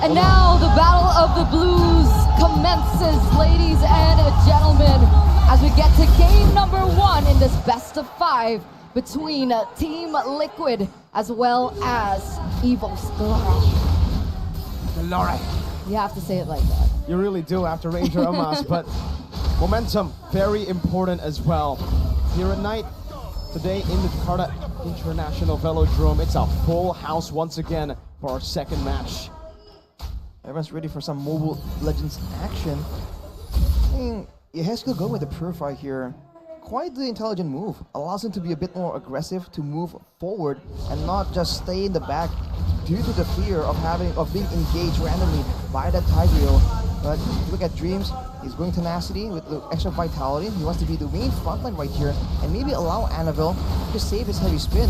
And now the Battle of the Blues commences, ladies and gentlemen, as we get to game number 1 in this best of 5 between Team Liquid as well as Evos. Glory. You have to say it like that. You really do after Ranger Amas, but momentum, very important as well. Here at night, today in the Jakarta International Velodrome, it's a full house once again for our second match. Everyone's ready for some Mobile Legends action. Yehesco going with the Purify here. Quite the intelligent move. Allows him to be a bit more aggressive, to move forward and not just stay in the back due to the fear of being engaged randomly by that Tigreal. But look at Dreams, he's going tenacity with the extra vitality. He wants to be the main frontline right here and maybe allow Annabelle to save his heavy spin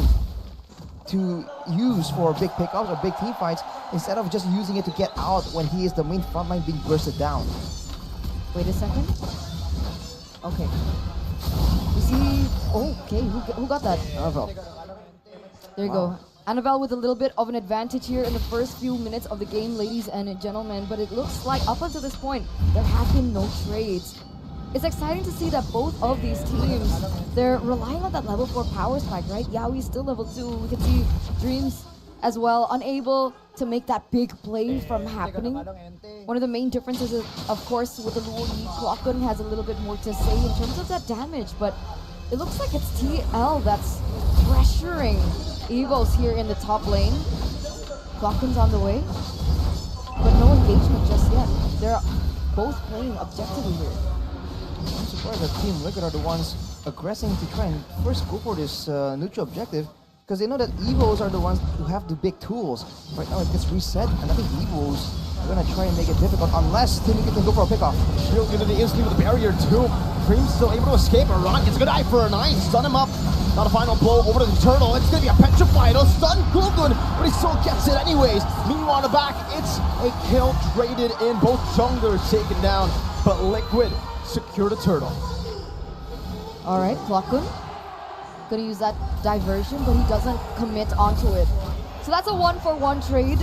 to use for big pickups or big team fights instead of just using it to get out when he is the main frontline being bursted down. Wait a second. Okay. You see... Okay, who got that? Annabelle. There you go. Annabelle with a little bit of an advantage here in the first few minutes of the game, ladies and gentlemen. But it looks like up until this point, there have been no trades. It's exciting to see that both of these teams, they're relying on that level 4 power spike, right? Yaoi's still level 2. We can see Dreams as well, unable to make that big play from happening. One of the main differences is, of course, with the Luo Yi, Klokun has a little bit more to say in terms of that damage, but it looks like it's TL that's pressuring Evos here in the top lane. Klokun's on the way, but no engagement just yet. They're both playing objectively here. I'm surprised that Team Liquid are the ones aggressing to try and first go for this neutral objective because they know that Evos are the ones who have the big tools. Right now it gets reset and I think Evos are going to try and make it difficult unless Team Liquid can go for a pickoff. Shield into the instantly with the barrier too. Dream's still able to escape. Aran gets a good eye for a 9. Stun him up. Not a final blow over to the turtle. It's going to be a petrified. It'll stun Gulgun, but he still gets it anyways. Meanwhile, on the back, it's a kill traded in. Both junglers taken down, but Liquid secure the turtle. All right, Klokun gonna use that diversion, but he doesn't commit onto it. So that's a 1-for-1 trade.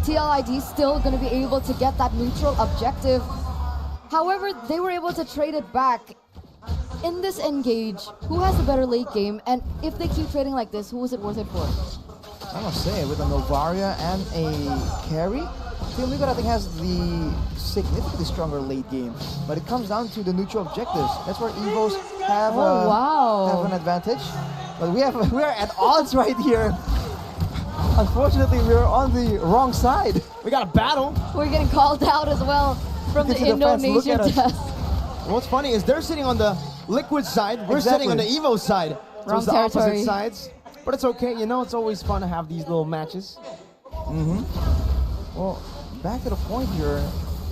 TLID still gonna be able to get that neutral objective. However, they were able to trade it back. In this engage, who has a better late game? And if they keep trading like this, who is it worth it for? I must say, with a Novaria and a carry, Team Liquid I think has the significantly stronger late game. But it comes down to the neutral objectives. That's where Evos have, have an advantage. But we are at odds right here. Unfortunately, we're on the wrong side. We got a battle. We're getting called out as well from the Indonesian test. What's funny is they're sitting on the Liquid side, we're sitting on the Evo side. So it's the opposite sides. But it's okay, you know, it's always fun to have these little matches. Well, back to the point here,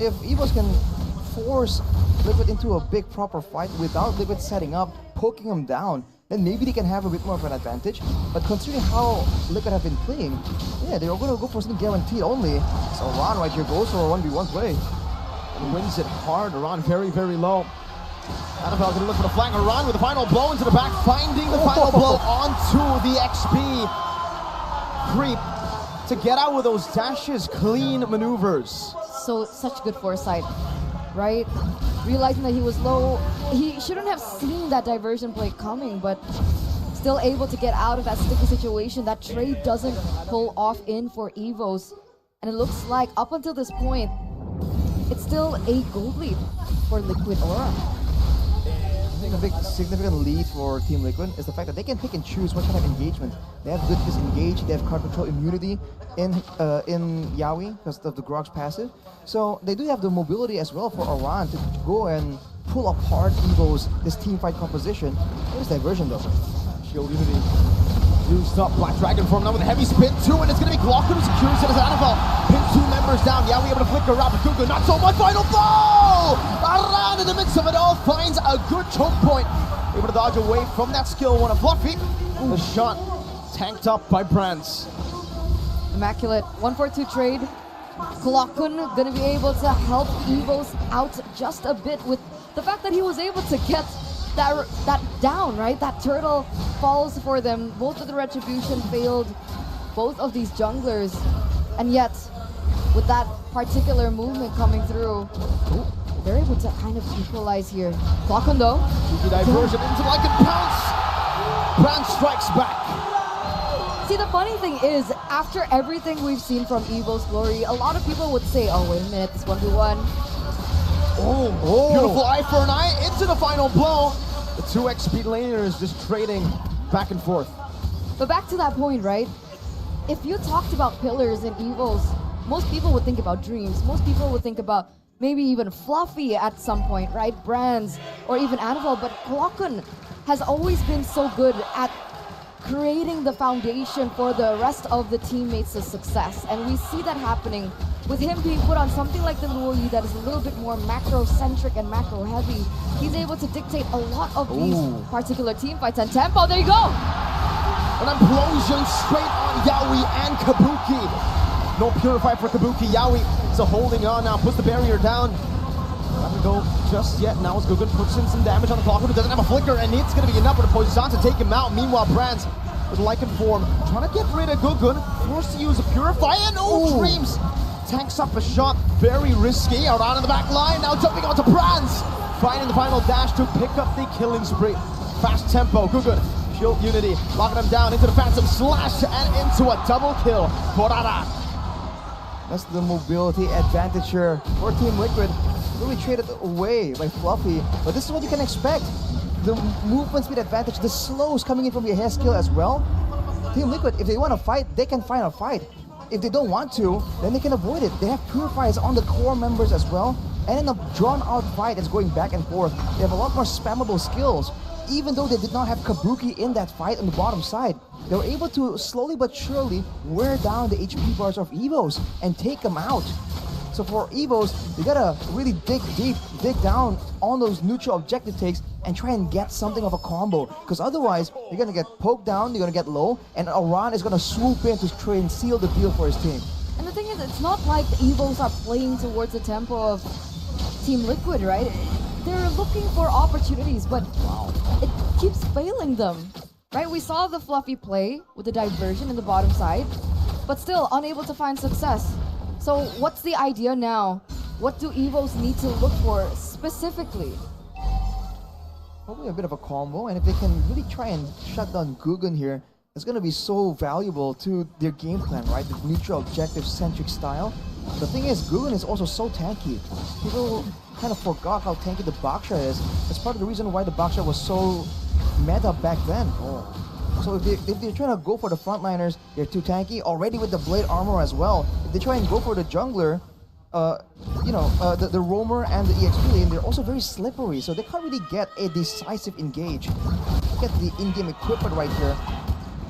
if Evos can force Liquid into a big proper fight without Liquid setting up, poking them down, then maybe they can have a bit more of an advantage. But considering how Liquid have been playing, yeah, they're going to go for something guaranteed only. So Ron right here goes for a 1v1 play. And wins it hard. Aran very, very low. Annabelle gonna look for the flank. Aran with the final blow into the back, finding the final blow onto the XP. Creep to get out with those dashes, clean maneuvers. So, such good foresight, right? Realizing that he was low, he shouldn't have seen that diversion play coming, but still able to get out of that sticky situation. That trade doesn't pull off in for Evos. And it looks like up until this point, it's still a gold lead for Liquid Aura. I think a big significant lead for Team Liquid is the fact that they can pick and choose what kind of engagement. They have good disengage, they have card control immunity in Yaoi because of the Grog's passive. So they do have the mobility as well for Aran to go and pull apart Evo's this team fight composition. There's diversion though. Shield unity. Juiced up, Black Dragon form now with a heavy spin too, and it's gonna be Glock who secures it as Annabelle pins 2 members down. Yeah, we able to flicker around, but Gugu not so much. Final blow! Aran in the midst of it all finds a good choke point. Able to dodge away from that skill one of Fluffy. The shot tanked up by Brands. Immaculate 1-for-2 trade. Klokun gonna be able to help Evos out just a bit with the fact that he was able to get that down, right? That turtle falls for them. Both of the retribution failed both of these junglers, and yet with that particular movement coming through. They're able to kind of equalize here. Clockon though. Cheeky diversion into like a pounce. Brand strikes back. See, the funny thing is, after everything we've seen from Evos Glory, a lot of people would say, oh, wait a minute, this 1v1. Beautiful eye for an eye into the final blow. The two XP laners just trading back and forth. But back to that point, right? If you talked about pillars in Evos, most people would think about Dreams. Most people would think about maybe even Fluffy at some point, right? Brands, or even Annabelle. But Clockon has always been so good at creating the foundation for the rest of the teammates' success. And we see that happening with him being put on something like the Luoyi that is a little bit more macro-centric and macro-heavy. He's able to dictate a lot of these particular team fights. And Tempo, there you go! An implosion straight on Yaoi and Kabuki. No Purify for Kabuki. Yaoi is holding on now, puts the barrier down. Doesn't go just yet. Now as Gugun puts in some damage on the clock, but doesn't have a flicker, and it's going to be enough for the Poison to take him out. Meanwhile, Brands with Lycan form, trying to get rid of Gugun, forced to use a Purify, and Dreams tanks up a shot. Very risky. Around in the back line, now jumping onto Brands, finding the final dash to pick up the killing spree. Fast tempo, Gugun. Shield Unity, locking him down into the Phantom Slash and into a double kill for Rara. That's the mobility advantage here for Team Liquid. Really traded away by Fluffy, but this is what you can expect. The movement speed advantage, the slows coming in from your hair skill as well. Team Liquid, if they want to fight, they can find a fight. If they don't want to, then they can avoid it. They have Purifiers on the core members as well, and in a drawn-out fight that's going back and forth, they have a lot more spammable skills. Even though they did not have Kabuki in that fight on the bottom side, they were able to slowly but surely wear down the HP bars of Evos and take them out. So for Evos, they gotta really dig deep, dig down on those neutral objective takes and try and get something of a combo. Because otherwise, you're gonna get poked down, you're gonna get low, and Aran is gonna swoop in to try and seal the deal for his team. And the thing is, it's not like the Evos are playing towards the tempo of Team Liquid, right? They're looking for opportunities, but it keeps failing them, right? We saw the Fluffy play with the diversion in the bottom side, but still unable to find success. So what's the idea now? What do Evos need to look for specifically? Probably a bit of a combo, and if they can really try and shut down Gugun here, it's going to be so valuable to their game plan, right? The neutral objective-centric style. The thing is, Gugun is also so tanky. People kind of forgot how tanky the Baksha is. That's part of the reason why the Baksha was so meta back then. So if they're trying to go for the frontliners, they're too tanky. Already with the blade armor as well. If they try and go for the jungler, the roamer and the EXP lane, they're also very slippery. So they can't really get a decisive engage. Get the in-game equipment right here.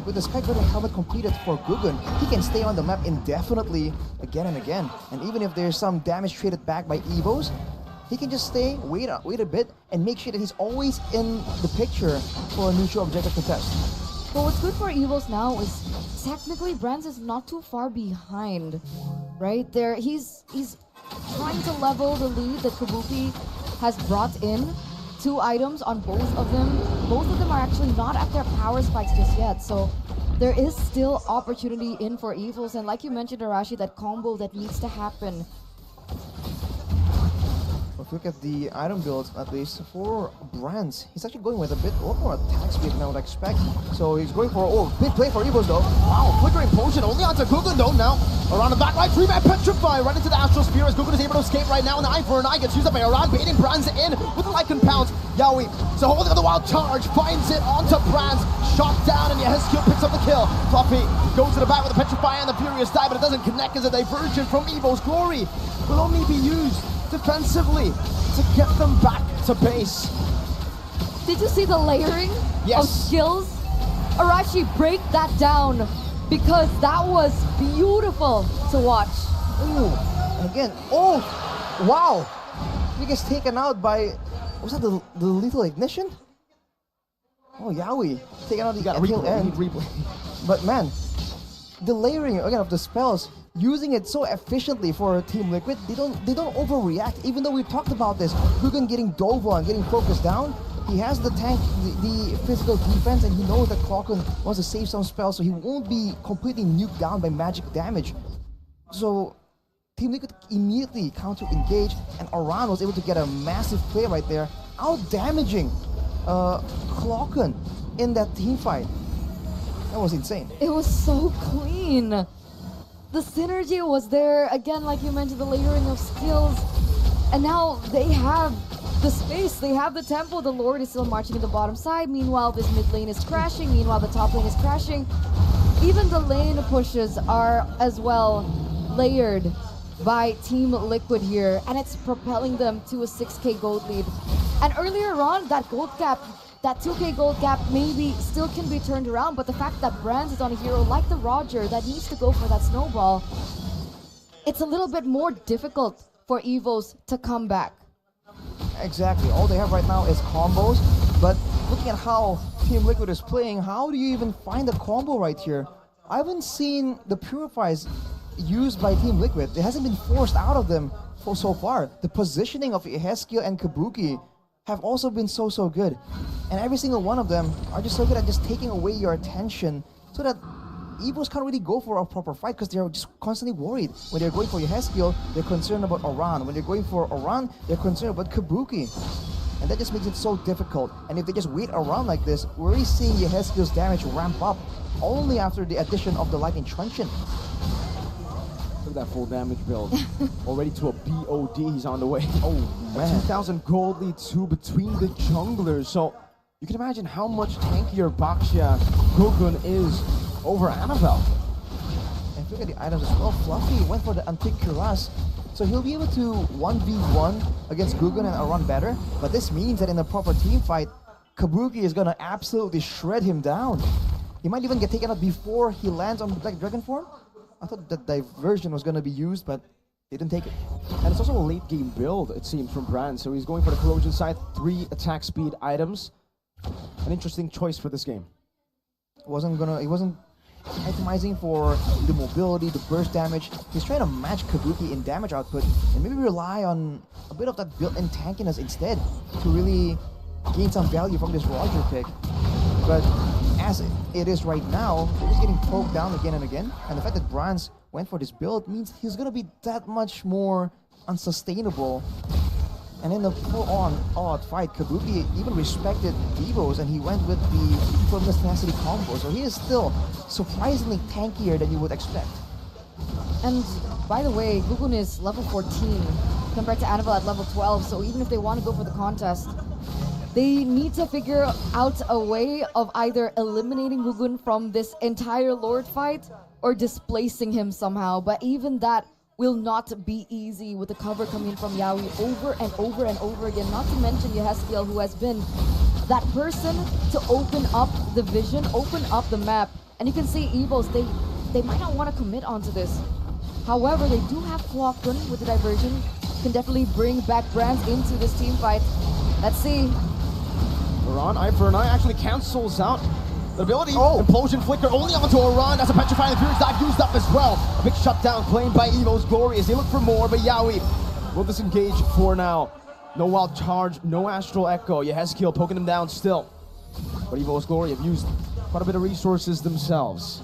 With the Sky Guardian helmet completed for Gugun, he can stay on the map indefinitely again and again. And even if there's some damage traded back by Evos, he can just stay, wait a bit, and make sure that he's always in the picture for a neutral objective contest. But what's good for Evos now is technically Brands is not too far behind, right? He's trying to level the lead that Kabuki has brought in. 2 items on both of them. Both of them are actually not at their power spikes just yet, so there is still opportunity in for Evos. And like you mentioned, Arashi, that combo that needs to happen. If you look at the item builds, at least for Brands, he's actually going with a lot more attack speed than I would expect. So he's going for, big play for Evos though. Wow, flickering potion only onto Gugun though now. Around the back line, 3-man petrify right into the Astral Spear as Gugun is able to escape right now. An eye for an eye gets used up by Aran, baiting Brands in with the Lycan pounce. Yaoi, so holding on the wild charge, finds it onto Brands. Shot down and Yehezkiel picks up the kill. Fluffy goes to the back with the petrify and the Furious Die, but it doesn't connect as a diversion from Evos. Glory will only be used defensively to get them back to base. Did you see the layering of skills? Arashi, break that down because that was beautiful to watch. Ooh, and again, wow! He gets taken out by, was that the lethal ignition? Oh, Yaoi, taken out the tail end. But man, the layering again of the spells, using it so efficiently for Team Liquid, they don't overreact. Even though we talked about this, Gugun getting dove on, getting focused down, he has the tank, the physical defense, and he knows that Clockon wants to save some spells, so he won't be completely nuked down by magic damage. So Team Liquid immediately counter-engage, and Oran was able to get a massive play right there, out-damaging Clocken in that team fight. That was insane. It was so clean. The synergy was there. Again, like you mentioned, the layering of skills. And now they have the space, they have the tempo. The Lord is still marching in the bottom side. Meanwhile, this mid lane is crashing. Meanwhile, the top lane is crashing. Even the lane pushes are as well layered by Team Liquid here. And it's propelling them to a 6k gold lead. And earlier on, that gold gap, that 2k gold gap maybe still can be turned around, but the fact that Brands is on a hero like the Roger that needs to go for that snowball, it's a little bit more difficult for Evos to come back. Exactly. All they have right now is combos, but looking at how Team Liquid is playing, how do you even find a combo right here? I haven't seen the Purifies used by Team Liquid. It hasn't been forced out of them for so far. The positioning of Ezekiel and Kabuki have also been so good. And every single one of them are just so good at just taking away your attention so that Evos can't really go for a proper fight because they're just constantly worried. When they're going for Ezekiel, they're concerned about Oran. When they're going for Oran, they're concerned about Kabuki. And that just makes it so difficult. And if they just wait around like this, we're already seeing Ezekiel's damage ramp up only after the addition of the Lightning Truncheon. Look at that full damage build. Already to a BOD, he's on the way. Oh, man. A 2,000 gold lead too between the junglers. So you can imagine how much tankier Baxia Gugun is over Annabelle. And look at the items as well. Fluffy went for the Antique Cuirass. So he'll be able to 1v1 against Gugun and Aran better. But this means that in a proper team fight, Kabuki is gonna absolutely shred him down. He might even get taken out before he lands on Black Dragon form. I thought that diversion was gonna be used, but they didn't take it. And it's also a late game build, it seems, from Brand. So he's going for the Corrosion Scythe, 3 attack speed items. An interesting choice for this game. He wasn't itemizing for the mobility, the burst damage. He's trying to match Kabuki in damage output and maybe rely on a bit of that built-in tankiness instead to really gain some value from this Roger pick. But as it is right now, they're just getting poked down again and again. And the fact that Brands went for this build means he's gonna be that much more unsustainable. And in the full-on odd fight, Kabuki even respected Evos and he went with the Firmness Tenacity combo. So he is still surprisingly tankier than you would expect. And by the way, Gugun is level 14 compared to Annabelle at level 12. So even if they want to go for the contest, they need to figure out a way of either eliminating Gugun from this entire Lord fight or displacing him somehow. But even that will not be easy with the cover coming from Yaoi over and over and over again. Not to mention Ezekiel, who has been that person to open up the vision, open up the map. And you can see Evos, they might not want to commit onto this. However, they do have Clocken with the diversion. Can definitely bring back Brands into this team fight. Let's see. Oran, eye for an eye, actually cancels out the ability. Implosion Flicker only onto Oran. That's a Petrifying Fury's dive used up as well. A big shutdown claimed by Evos Glory as they look for more, but Yaoi will disengage for now. No Wild Charge, no Astral Echo. Ezekiel poking him down still. But Evos Glory have used quite a bit of resources themselves.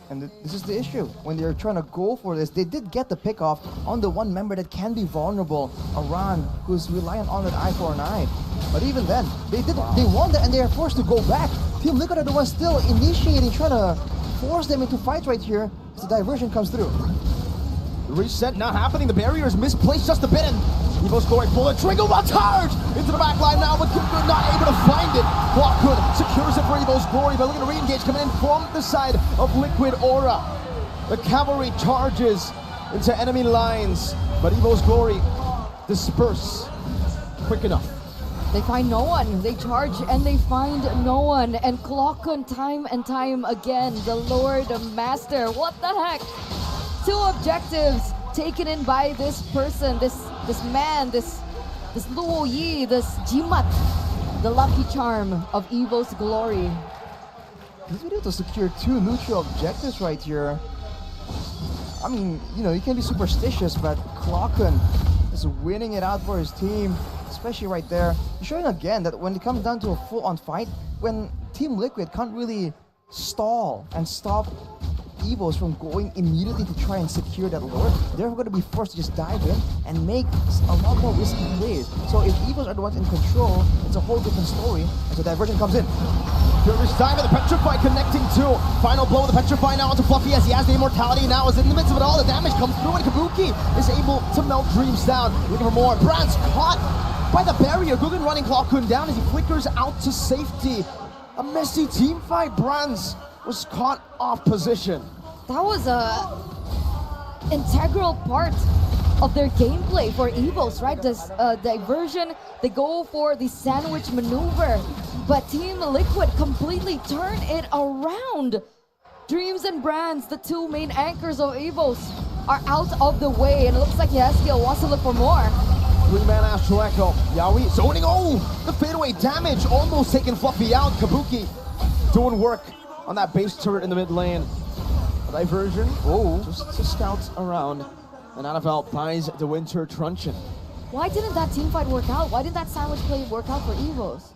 And this is the issue. When they're trying to go for this, they did get the pick off on the one member that can be vulnerable, Oran, who's reliant on that eye for an eye. But even then, they won that and they are forced to go back. Team Liquid are the ones still initiating, trying to force them into fights right here as the diversion comes through. The reset not happening, the barrier is misplaced just a bit, and Evos Glory pull the trigger while charge into the back line now, but Gugun not able to find it. Blockhood secures it for Evos Glory, but looking to re-engage coming in from the side of Liquid Aura. The cavalry charges into enemy lines, but Evos Glory disperse quick enough. They find no one. They charge and they find no one. And Clocken time and time again, the Lord Master. What the heck? 2 objectives taken in by this person, this man, this Luo Yi, this Jimat, the lucky charm of Evos Glory. He's been able to secure 2 neutral objectives right here. I mean, you know, you can be superstitious, but Clocken is winning it out for his team, especially right there. He's showing again that when it comes down to a full-on fight, when Team Liquid can't really stall and stop Evos from going immediately to try and secure that lord, they're going to be forced to just dive in and make a lot more risky plays. So if Evos are the ones in control, it's a whole different story. And so diversion comes in. Furious dive of the Petrify connecting to. Final blow of the Petrify now onto Fluffy as he has the immortality now. As in the midst of it all, the damage comes through and Kabuki is able to melt Dreams down. Looking for more. Brand's caught by the barrier. Guggen running Clockhoon down as he flickers out to safety. A messy team fight. Brands was caught off position. That was a integral part of their gameplay for Evos, right? This diversion, they go for the sandwich maneuver, but Team Liquid completely turn it around. Dreams and Brands, the two main anchors of Evos, are out of the way, and it looks like Yaskiel wants to look for more. 3-man Astral Echo. Yawi zoning. Oh, the fadeaway damage almost taking Fluffy out. Kabuki doing work on that base turret in the mid lane. Diversion. Oh, just to scout around. And Annabelle buys the Winter Truncheon. Why didn't that team fight work out? Why didn't that sandwich play work out for Evos?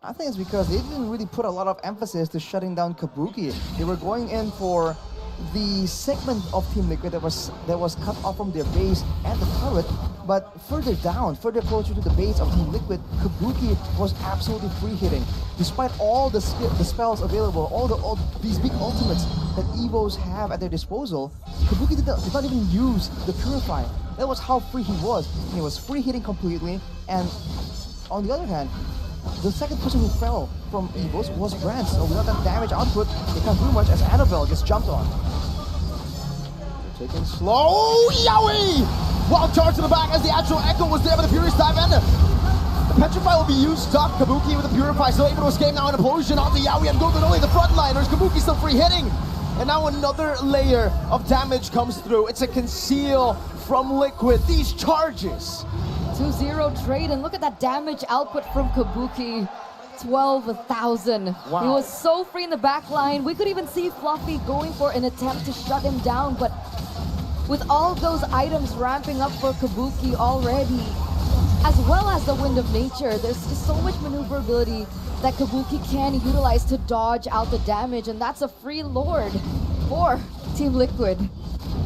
I think it's because they didn't really put a lot of emphasis to shutting down Kabuki. They were going in for the segment of Team Liquid that was cut off from their base and the turret, but further down, further closer to the base of Team Liquid, Kabuki was absolutely free hitting. Despite all the spells available, all these big ultimates that Evos have at their disposal, Kabuki did not even use the Purify. That was how free he was. He was free hitting completely, and on the other hand, the second person who fell from Evos was Brands. So without that damage output, they can't do much as Annabelle just jumped on. Taking slow. Yowie! Wild charge to the back as the actual Echo was there, but the Furious dive in. The Petrify will be used. Stop Kabuki with the Purify, still able to escape now. An implosion onto Yowie and Guggen only the frontliners. Kabuki still free hitting. And now another layer of damage comes through. It's a conceal from Liquid. These charges. 2-0 trade, and look at that damage output from Kabuki. 12,000. Wow. He was so free in the back line. We could even see Fluffy going for an attempt to shut him down, but with all those items ramping up for Kabuki already, as well as the Wind of Nature, there's just so much maneuverability that Kabuki can utilize to dodge out the damage, and that's a free lord for Team Liquid.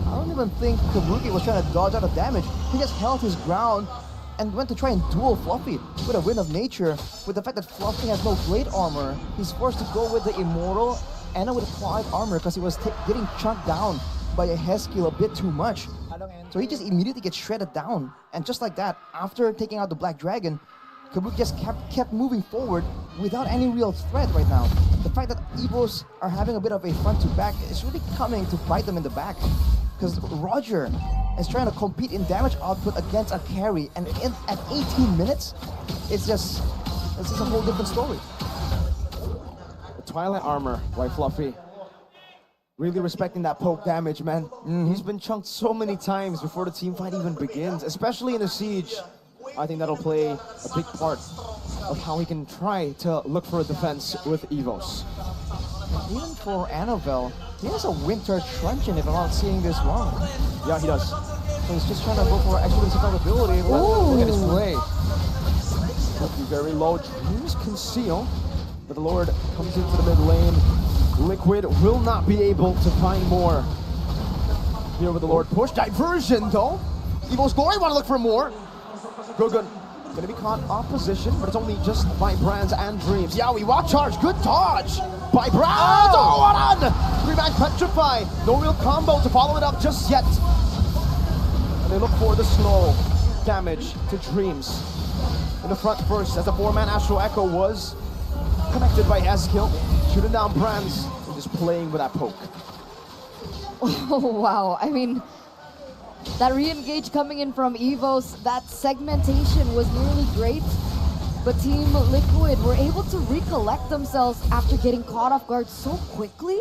I don't even think Kabuki was trying to dodge out of damage. He just held his ground and went to try and duel Fluffy with a Wind of Nature. With the fact that Fluffy has no Blade Armor, he's forced to go with the Immortal and with a Clawed Armor because he was getting chunked down by a Heskill a bit too much. So he just immediately gets shredded down. And just like that, after taking out the Black Dragon, Kabuki just kept moving forward without any real threat right now. The fact that Evos are having a bit of a front to back is really coming to bite them in the back. Because Roger is trying to compete in damage output against a carry, and at 18 minutes, it's just a whole different story. The Twilight Armor by Fluffy. Really respecting that poke damage, man. He's been chunked so many times before the team fight even begins, especially in the siege. I think that'll play a big part of how he can try to look for a defense with Evos. Even for Annabelle, he has a Winter Truncheon if I'm not seeing this wrong. Yeah, he does. So he's just trying to go for extra survivability. Look at his play. Looking very low. Dreams conceal, but the Lord comes into the mid lane. Liquid will not be able to find more. Here with the Lord push. Diversion though. Evos Glory want to look for more. Guggen gonna be caught off position, but it's only just by Brands and Dreams. Yowie, wild charge, good dodge by Brands. Oh, what on? 3-man Petrify. No real combo to follow it up just yet. And they look for the slow damage to Dreams. In the front first, as the 4-man Astral Echo was connected by Eskill, shooting down Brands and just playing with that poke. Oh, wow. I mean, that re-engage coming in from Evos, that segmentation was nearly great, but Team Liquid were able to recollect themselves after getting caught off guard so quickly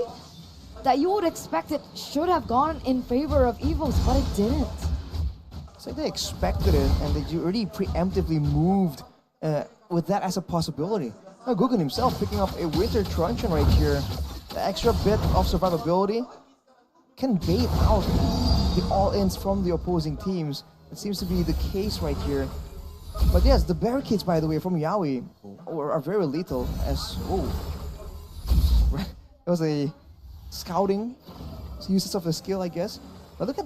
that you would expect it should have gone in favor of Evos, but it didn't. It's like they expected it and they already preemptively moved with that as a possibility. Now Guggen himself picking up a Winter Truncheon right here. The extra bit of survivability can bait out the all-ins from the opposing teams. It seems to be the case right here. But yes, the barricades, by the way, from Yowie are very lethal as... Oh. It was a scouting uses of the skill, I guess. But look at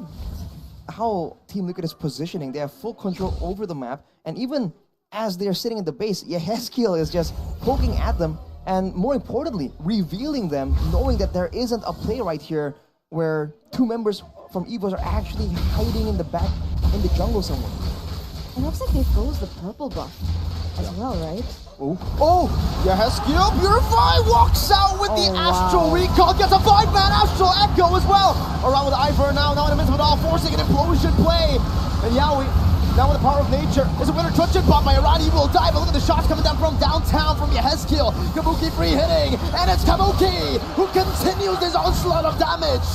how Team Liquid is positioning. They have full control over the map, and even as they're sitting in the base, Yehezkiel is just poking at them, and more importantly, revealing them, knowing that there isn't a play right here where two members from Evos are actually hiding in the back, in the jungle somewhere. It looks like they froze the purple buff as well, right? Oh, Yehezkiel Purify walks out with the Astral Recall, gets a 5-man Astral Echo as well. Around with Ivor now in the midst of it all, forcing an implosion play. And Yawi, now with the power of nature, is a winner truncheon bot by Iran. He will die, but look at the shots coming down from downtown from Yehezkiel. Kabuki free hitting, and it's Kabuki who continues his onslaught of damage.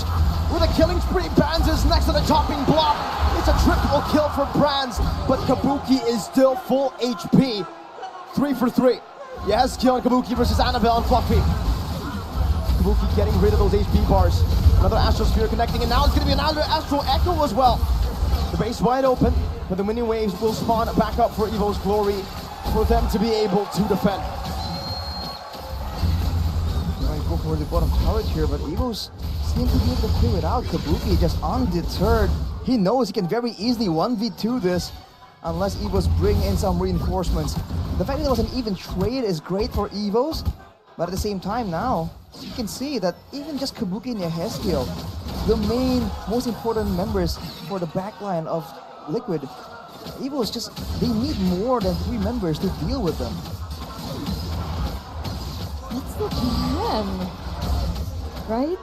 With a killing spree, Brands is next to the chopping block. It's a triple kill for Brands, but Kabuki is still full HP. 3 for 3. Yehezkiel and Kabuki versus Annabelle and Fluffy. Kabuki getting rid of those HP bars. Another Astral Sphere connecting, and now it's going to be another Astral Echo as well. The base wide open, but the mini waves will spawn back up for Evo's Glory for them to be able to defend. Might go for the bottom turret here, but Evos seem to be able to clear it out. Kabuki just undeterred. He knows he can very easily 1v2 this unless Evos bring in some reinforcements. The fact that there was an even trade is great for Evos, but at the same time now, you can see that even just Kabuki and Yehezkiel, the main, most important members for the backline of Liquid, Evos just, they need more than 3 members to deal with them. That's the plan, right?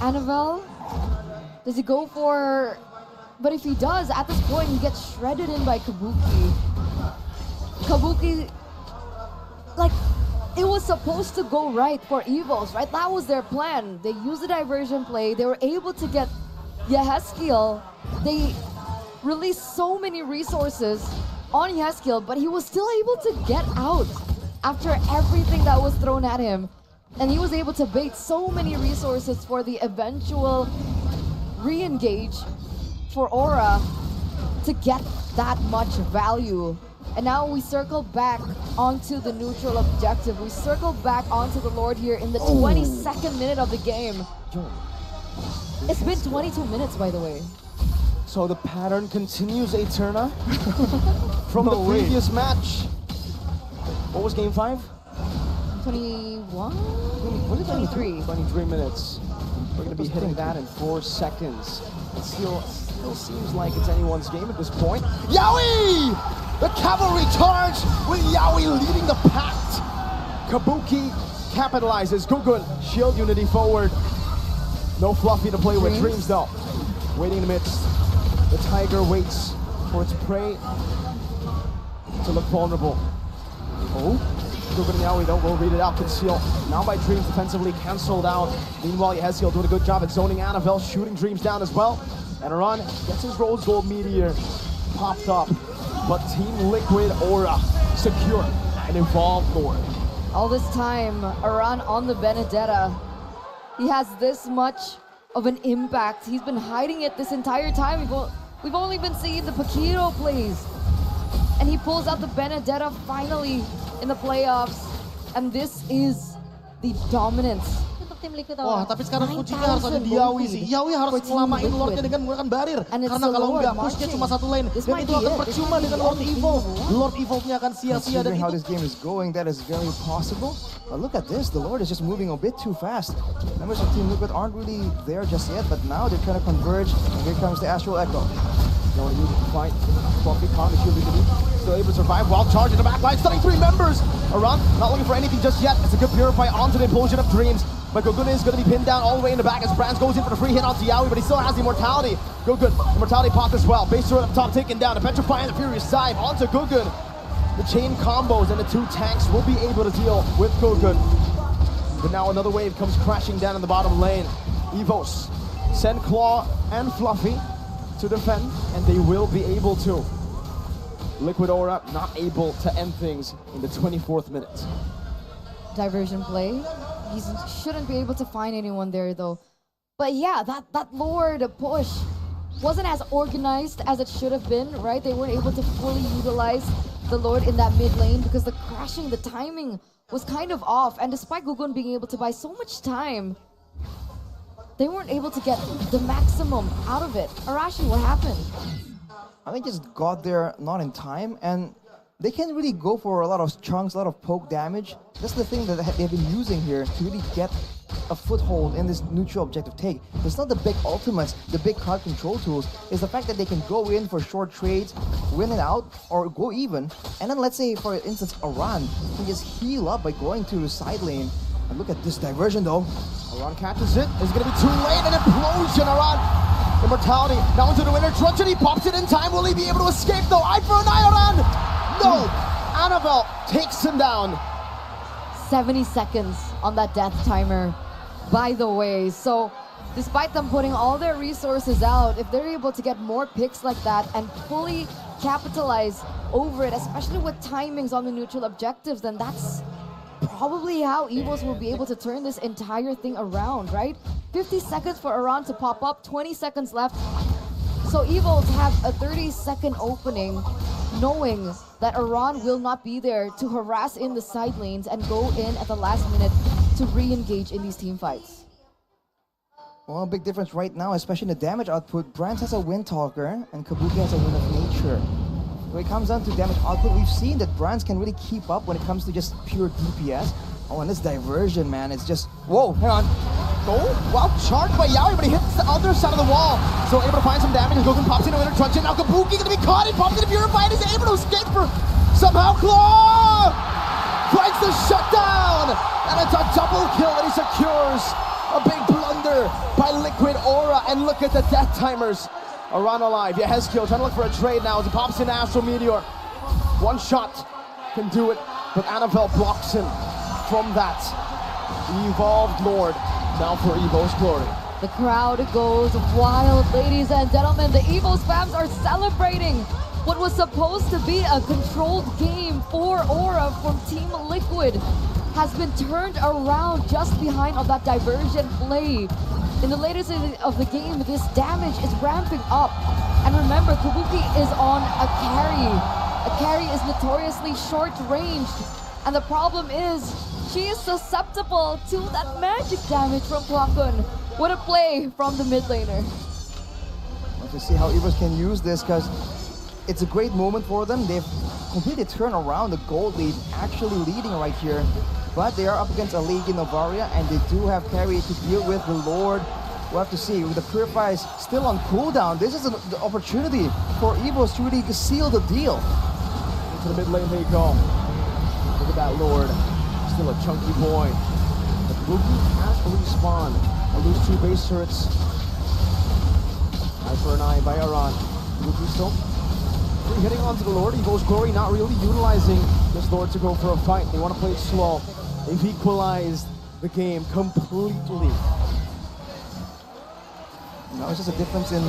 Annabelle, does he go for... But if he does, at this point, he gets shredded in by Kabuki. Kabuki, like, it was supposed to go right for Evos, right? That was their plan. They used the diversion play. They were able to get Yehezkiel. They released so many resources on Yehezkiel, but he was still able to get out after everything that was thrown at him. And he was able to bait so many resources for the eventual re-engage for Aura to get that much value. And now we circle back onto the neutral objective. We circle back onto the Lord here in the 22nd minute of the game. It's been 22 minutes, by the way. So the pattern continues, Eterna, from the previous match. What was game 5? 21? What is 23. 23 minutes. We're going to be hitting that in 4 seconds. It still seems like it's anyone's game at this point. Yawi! The cavalry charge with Yawi leading the pact. Kabuki capitalizes. Gugun, shield unity forward. No Fluffy to play with. Dreams though. Waiting in the midst. The tiger waits for its prey to look vulnerable. Oh, Gugun and Yawi though will read it out. Conceal. Now by Dreams defensively cancelled out. Meanwhile, Yehezkiel doing a good job at zoning Annabelle, shooting Dreams down as well. And Aran gets his Rose Gold Meteor popped up. But Team Liquid Aura secure an evolved Lord. All this time, Aran on the Benedetta. He has this much of an impact. He's been hiding it this entire time. We've only been seeing the Paquito plays. And he pulls out the Benedetta finally in the playoffs. And this is the dominance. Wah, tapi sekarang kuncinya harus ada di Yawi sih. Yawi harus ngelamain Lordnya dengan menggunakan barir. Karena kalau nggak, pushnya cuma satu lane. Dan itu akan percuma dengan Lord Evo. Lord Evo-nya akan sia-sia. Dan how this game is going, that is very possible. But look at this, the Lord is just moving a bit too fast. Members of Team Liquid aren't really there just yet, but now they're trying to converge. And here comes the Astral Echo. No one needed to fight. Fluffy can't shield unity. Still able to survive while charging the backline, stunning 3 members. Aran not looking for anything just yet. It's a good purify onto the implosion of Dreams. But Gugun is going to be pinned down all the way in the back as Brands goes in for the free hit onto Yawi, but he still has the Immortality. Gugun, Immortality popped as well. Base turret up top taken down. The Petrify and the Furious Dive onto Gugun. The chain combos and the 2 tanks will be able to deal with Gugun. But now another wave comes crashing down in the bottom lane. Evos send Claw and Fluffy to defend, and they will be able to. Liquid Aura not able to end things in the 24th minute. Diversion play. He shouldn't be able to find anyone there though. But yeah, that Lord push wasn't as organized as it should have been, right? They weren't able to fully utilize the Lord in that mid lane because the crashing, the timing was kind of off. And despite Gugun being able to buy so much time, they weren't able to get the maximum out of it. Arashi, what happened? I think just got there not in time, and they can't really go for a lot of chunks, a lot of poke damage. That's the thing that they've been using here to really get a foothold in this neutral objective take. It's not the big ultimates, the big card control tools. It's the fact that they can go in for short trades, win it out, or go even. And then let's say, for instance, Aran can just heal up by going to the side lane. And look at this diversion though. Aran catches it. It's going to be too late. An implosion. Aran. Immortality. Now into the winner. Truncheon. He pops it in time. Will he be able to escape though? Eye for an eye, Aran. No. Annabelle takes him down. 70 seconds on that death timer, by the way. So despite them putting all their resources out, if they're able to get more picks like that and fully capitalize over it, especially with timings on the neutral objectives, then that's probably how Evos will be able to turn this entire thing around, right? 50 seconds for Aran to pop up, 20 seconds left. So Evos have a 30-second opening, knowing that Aran will not be there to harass in the side lanes and go in at the last minute to re-engage in these team fights. Well, a big difference right now, especially in the damage output. Brands has a Wind Talker and Kabuki has a Wind of Nature. When it comes down to damage output, we've seen that Brands can really keep up when it comes to just pure DPS. Oh, and this diversion, man, it's just... Whoa, hang on. Oh, well charged by Yaoi, but he hits the other side of the wall. So able to find some damage, and Goku pops into another Truncheon. Now Kabuki gonna be caught, he pops into Purify, and he's able to escape for somehow Claw! Finds the shutdown! And it's a double kill that he secures. A big blunder by Liquid Aura, and look at the death timers. Aran alive, yeah, Hezkiel trying to look for a trade now as he pops in Astral Meteor. One shot can do it, but Annabelle blocks him from that. Evolved Lord, now for Evos glory. The crowd goes wild, ladies and gentlemen. The Evos fans are celebrating what was supposed to be a controlled game for Aura from Team Liquid has been turned around just behind on that diversion play. In the latest of the game, this damage is ramping up. And remember, Kabuki is on a carry. A carry is notoriously short-ranged. And the problem is, she is susceptible to that magic damage from Kwakun. What a play from the mid laner. To see how Evos can use this, because it's a great moment for them. They've completely turned around the gold lead, actually leading right here. But they are up against a League in Novaria, and they do have carry to deal with the Lord. We'll have to see. With the Purify still on cooldown, this is the opportunity for Evos to really seal the deal. Into the mid lane they go. Look at that Lord. Still a chunky boy. The Kabuki has to respawn. I'll lose 2 base turrets. Eye for an eye by Aran. Kabuki still hitting onto the Lord. Evos glory not really utilizing this Lord to go for a fight. They want to play it slow. They've equalized the game completely. Now it's just a difference in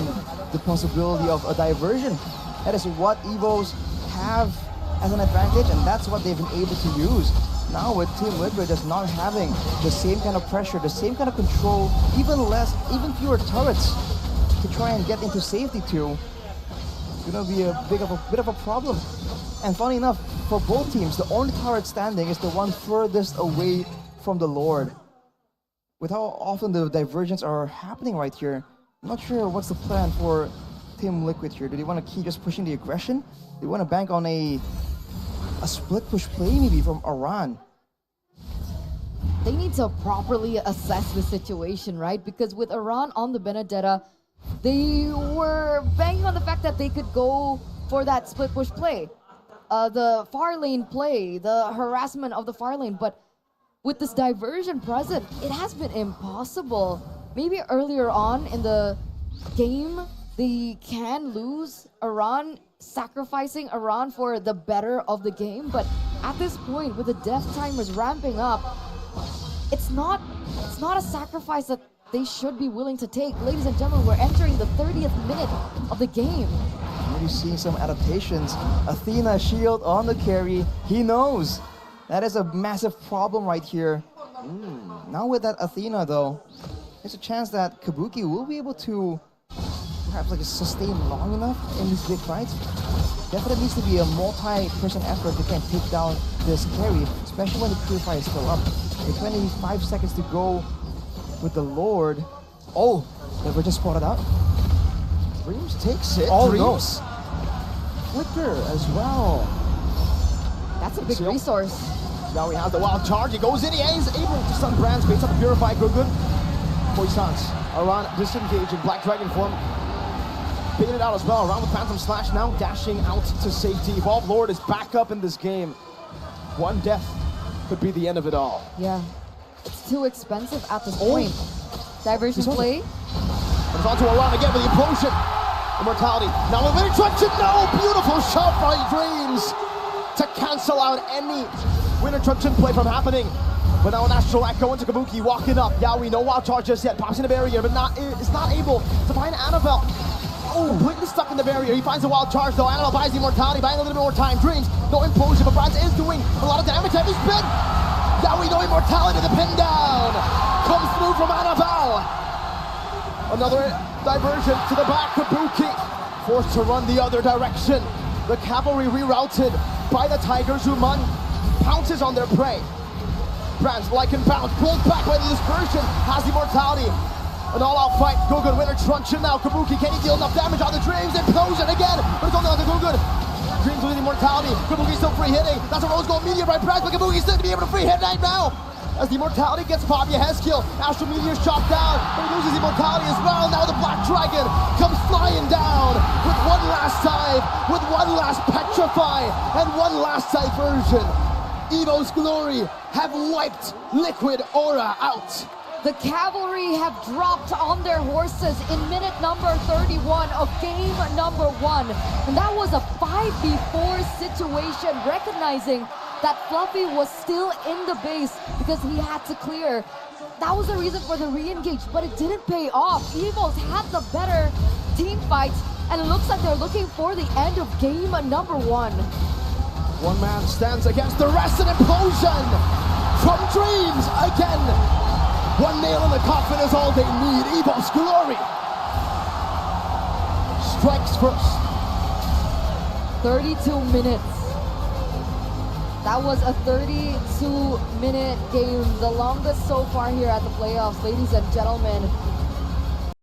the possibility of a diversion. That is what Evos have as an advantage, and that's what they've been able to use. Now with Team Liquid just not having the same kind of pressure, the same kind of control, even fewer turrets to try and get into safety too, it's gonna be a bit of a problem. And funny enough, for both teams, the only turret standing is the one furthest away from the Lord. With how often the diversions are happening right here, I'm not sure what's the plan for Team Liquid here. Do they want to keep just pushing the aggression? They want to bank on a split push play maybe from Aran. They need to properly assess the situation, right? Because with Aran on the Benedetta, they were banking on the fact that they could go for that split push play. The far lane play, the harassment of the far lane. But with this diversion present, it has been impossible. Maybe earlier on in the game, they can lose Aran, sacrificing Aran for the better of the game. But at this point, with the death timers ramping up, it's not a sacrifice that they should be willing to take. Ladies and gentlemen, we're entering the 30th minute of the game. Maybe seeing some adaptations. Athena shield on the carry. He knows. That is a massive problem right here. Now with that Athena though, there's a chance that Kabuki will be able to perhaps like sustain long enough in these big fights. Definitely needs to be a multi-person effort to try and take down this carry, especially when the Purify is still up. With 25 seconds to go with the Lord, Oh, never just spotted out. Dreams takes it. Oh, Dreams. Flicker as well. That's a big Seal. resource. Now he has the wild charge. He goes in. He is able to stun Brands. Baits up the Purify. Good. Poisons. Aran disengaging. Black Dragon form. Baited out as well. Around with Phantom Slash. Now dashing out to safety. Evolve Lord is back up in this game. One death could be the end of it all. Yeah. It's too expensive at this point. Diversion play. And it's on to Aran again with the implosion. Immortality. Now with winning traction. No! Beautiful shot by Dreams to cancel out any winner traction play from happening. But now an Astral Echo into Kabuki walking up. Yaoi, no wild charge just yet. Pops in the barrier, but is not able to find Annabelle. Oh, completely stuck in the barrier. He finds a wild charge though. Annabelle buys the immortality, buying a little bit more time. Dreams, no implosion, but Brands is doing a lot of damage. Heavy spin. Yaoi, no immortality. The pin down comes through from Annabelle. Another diversion to the back. Kabuki forced to run the other direction. The cavalry rerouted by the Tigers. Zuman pounces on their prey. Brands, like and bounce, pulled back by the dispersion, has the immortality. An all-out fight. Gugun, winner truncheon now. Kabuki, can he deal enough damage on the Dreams? Implosion again, but it's only on the Gugun. Dreams with the immortality. Kabuki still free hitting. That's a rose gold meteor by Brands, but Kabuki still to be able to free hit right now. As the immortality gets Fabia Heskill, Astral Meteor shot down, but he loses immortality as well. Now the Black Dragon comes flying down with one last dive, with one last petrify, and one last diversion. Evos Glory have wiped Liquid Aura out. The cavalry have dropped on their horses in minute number 31 of game number 1. And that was a 5v4 situation, recognizing that Fluffy was still in the base because he had to clear. That was the reason for the re-engage, but it didn't pay off. Evos had the better team fight, and it looks like they're looking for the end of game number 1. One man stands against the rest, an implosion from Dreams again. One nail in the coffin is all they need. Evos Glory strikes first. 32 minutes. That was a 32-minute game, the longest so far here at the playoffs, ladies and gentlemen.